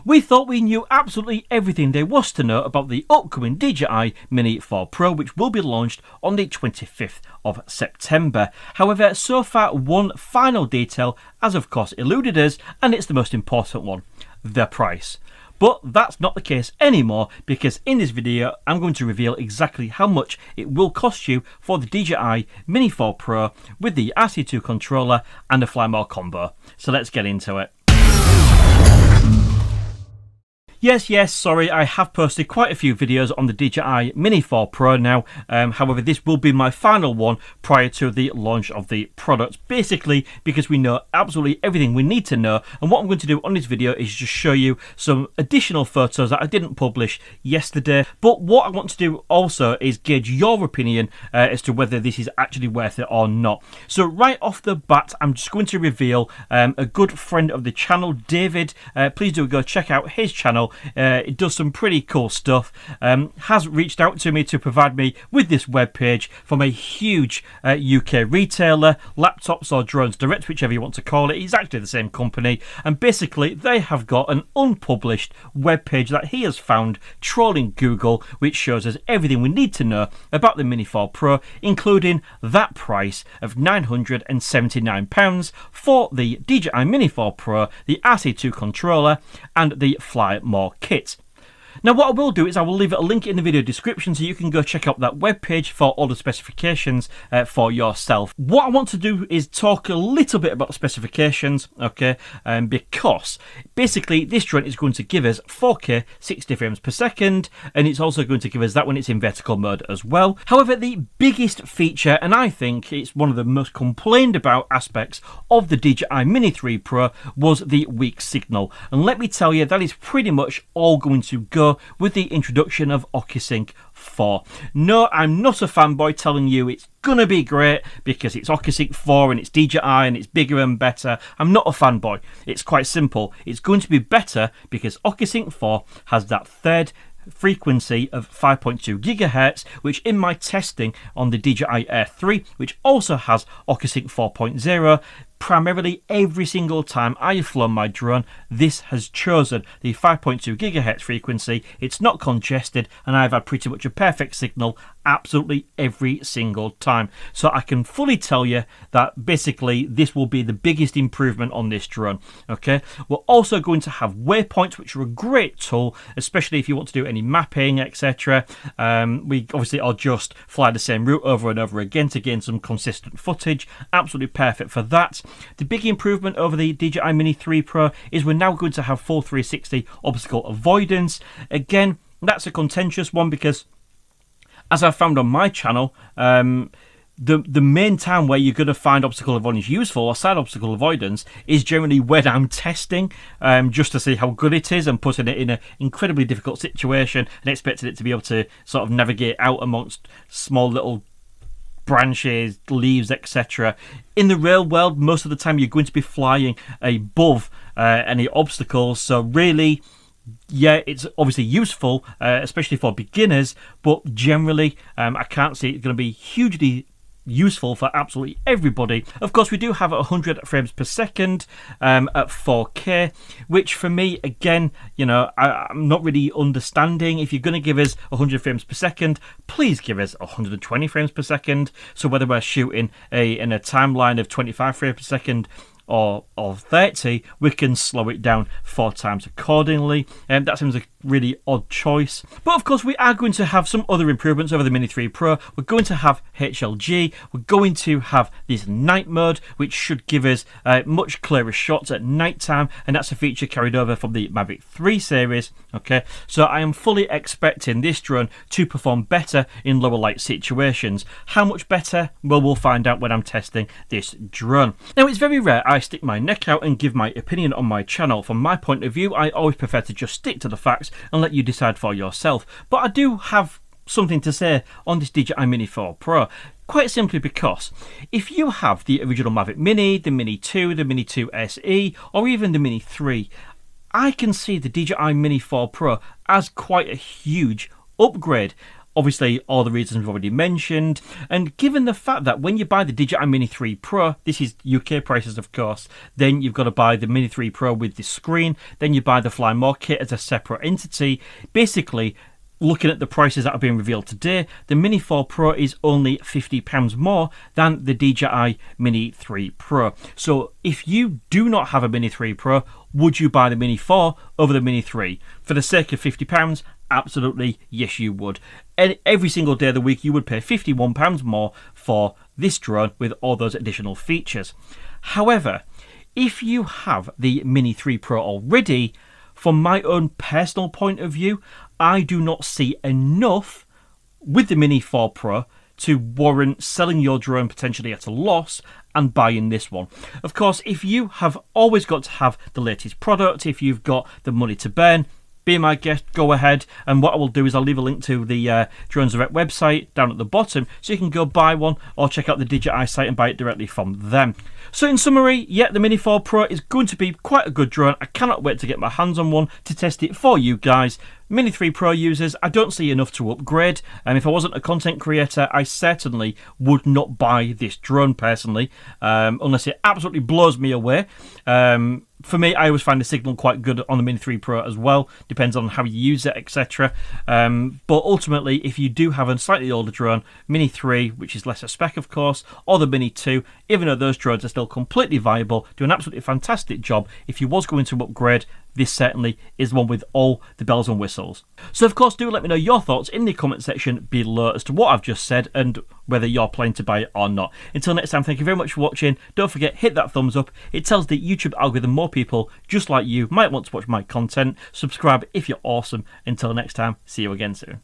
We thought we knew absolutely everything there was to know about the upcoming DJI Mini 4 Pro, which will be launched on the 25th of September. However, so far one final detail has of course eluded us, and it's the most important one: the price. But that's not the case anymore, because in this video I'm going to reveal exactly how much it will cost you for the DJI Mini 4 Pro with the RC2 controller and the Fly More combo. So let's get into it. Yes, sorry, I have posted quite a few videos on the DJI Mini 4 Pro now. However, this will be my final one prior to the launch of the product, basically because we know absolutely everything we need to know. And what I'm going to do on this video is just show you some additional photos that I didn't publish yesterday. But what I want to do also is gauge your opinion as to whether this is actually worth it or not. So right off the bat, I'm just going to reveal a good friend of the channel, David. Please do go check out his channel. It does some pretty cool stuff. Has reached out to me to provide me with this webpage from a huge UK retailer, Laptops or Drones Direct, whichever you want to call it. It's actually the same company, and basically they have got an unpublished webpage that he has found trolling Google, which shows us everything we need to know about the Mini 4 Pro, including that price of £979 for the DJI Mini 4 Pro, the RC2 controller, and the Fly More kit. Now what I will do is I will leave a link in the video description so you can go check out that webpage for all the specifications for yourself. What I want to do is talk a little bit about the specifications, okay, because basically this drone is going to give us 4K 60 frames per second, and it's also going to give us that when it's in vertical mode as well. However, the biggest feature, and I think it's one of the most complained about aspects of the DJI Mini 3 Pro, was the weak signal. And let me tell you, that is pretty much all going to go with the introduction of Ocusync 4. No, I'm not a fanboy telling you it's gonna be great because it's Ocusync 4 and it's DJI and it's bigger and better. I'm not a fanboy. It's quite simple. It's going to be better because Ocusync 4 has that third frequency of 5.2 gigahertz, which in my testing on the DJI Air 3, which also has Ocusync 4.0, primarily every single time I have flown my drone, this has chosen the 5.2 gigahertz frequency. It's not congested, and I've had pretty much a perfect signal absolutely every single time. So I can fully tell you that basically this will be the biggest improvement on this drone. Okay, we're also going to have waypoints, which are a great tool, especially if you want to do any mapping, etc. We obviously are just fly the same route over and over again to gain some consistent footage. Absolutely perfect for that. The big improvement over the DJI Mini 3 Pro is we're now going to have full 360 obstacle avoidance. Again, that's a contentious one because, as I found on my channel, the main time where you're going to find obstacle avoidance useful, or side obstacle avoidance, is generally when I'm testing, just to see how good it is and putting it in an incredibly difficult situation and expecting it to be able to sort of navigate out amongst small little branches, leaves, etc. In the real world, most of the time you're going to be flying above any obstacles, so really, yeah, it's obviously useful, especially for beginners, but generally I can't see it going to be hugely useful for absolutely everybody. Of course, we do have 100 frames per second at 4K, which for me, again, you know, I'm not really understanding. If you're going to give us 100 frames per second, please give us 120 frames per second. So whether we're shooting in a timeline of 25 frames per second or 30, we can slow it down 4 times accordingly, and that seems a really odd choice. But of course, we are going to have some other improvements over the Mini 3 Pro. We're going to have HLG, we're going to have this night mode, which should give us much clearer shots at night time, and that's a feature carried over from the Mavic 3 series. Okay, so I am fully expecting this drone to perform better in lower light situations. How much better? Well, we'll find out when I'm testing this drone. Now, it's very rare I stick my neck out and give my opinion on my channel. From my point of view, I always prefer to just stick to the facts and let you decide for yourself. But I do have something to say on this DJI Mini 4 Pro. Quite simply because if you have the original Mavic Mini, the Mini 2, the Mini 2 SE, or even the Mini 3, I can see the DJI Mini 4 Pro as quite a huge upgrade. Obviously, all the reasons we've already mentioned, and given the fact that when you buy the DJI Mini 3 Pro, this is UK prices of course, then you've got to buy the Mini 3 Pro with the screen, then you buy the Fly More kit as a separate entity. Basically, looking at the prices that are being revealed today, the Mini 4 Pro is only £50 more than the DJI Mini 3 Pro. So if you do not have a Mini 3 Pro, would you buy the Mini 4 over the Mini 3? For the sake of £50, absolutely, yes you would. And every single day of the week you would pay £51 more for this drone with all those additional features. However, if you have the Mini 3 Pro already, from my own personal point of view, I do not see enough with the Mini 4 Pro to warrant selling your drone potentially at a loss and buying this one. Of course, if you have always got to have the latest product, if you've got the money to burn, be my guest, go ahead. And what I will do is I'll leave a link to the Drones Direct website down at the bottom so you can go buy one or check out the DJI site and buy it directly from them. So in summary, yeah, the Mini 4 Pro is going to be quite a good drone. I cannot wait to get my hands on one to test it for you guys. Mini 3 Pro users, I don't see enough to upgrade, and if I wasn't a content creator, I certainly would not buy this drone personally, unless it absolutely blows me away. For me, I always find the signal quite good on the Mini 3 Pro as well. Depends on how you use it, etc. But ultimately, if you do have a slightly older drone, Mini 3, which is lesser spec of course, or the Mini 2, even though those drones are still completely viable, do an absolutely fantastic job. If you was going to upgrade, this certainly is one with all the bells and whistles. So of course, do let me know your thoughts in the comment section below as to what I've just said and whether you're planning to buy it or not. Until next time, thank you very much for watching. Don't forget, hit that thumbs up. It tells the YouTube algorithm more people just like you might want to watch my content. Subscribe if you're awesome. Until next time, see you again soon.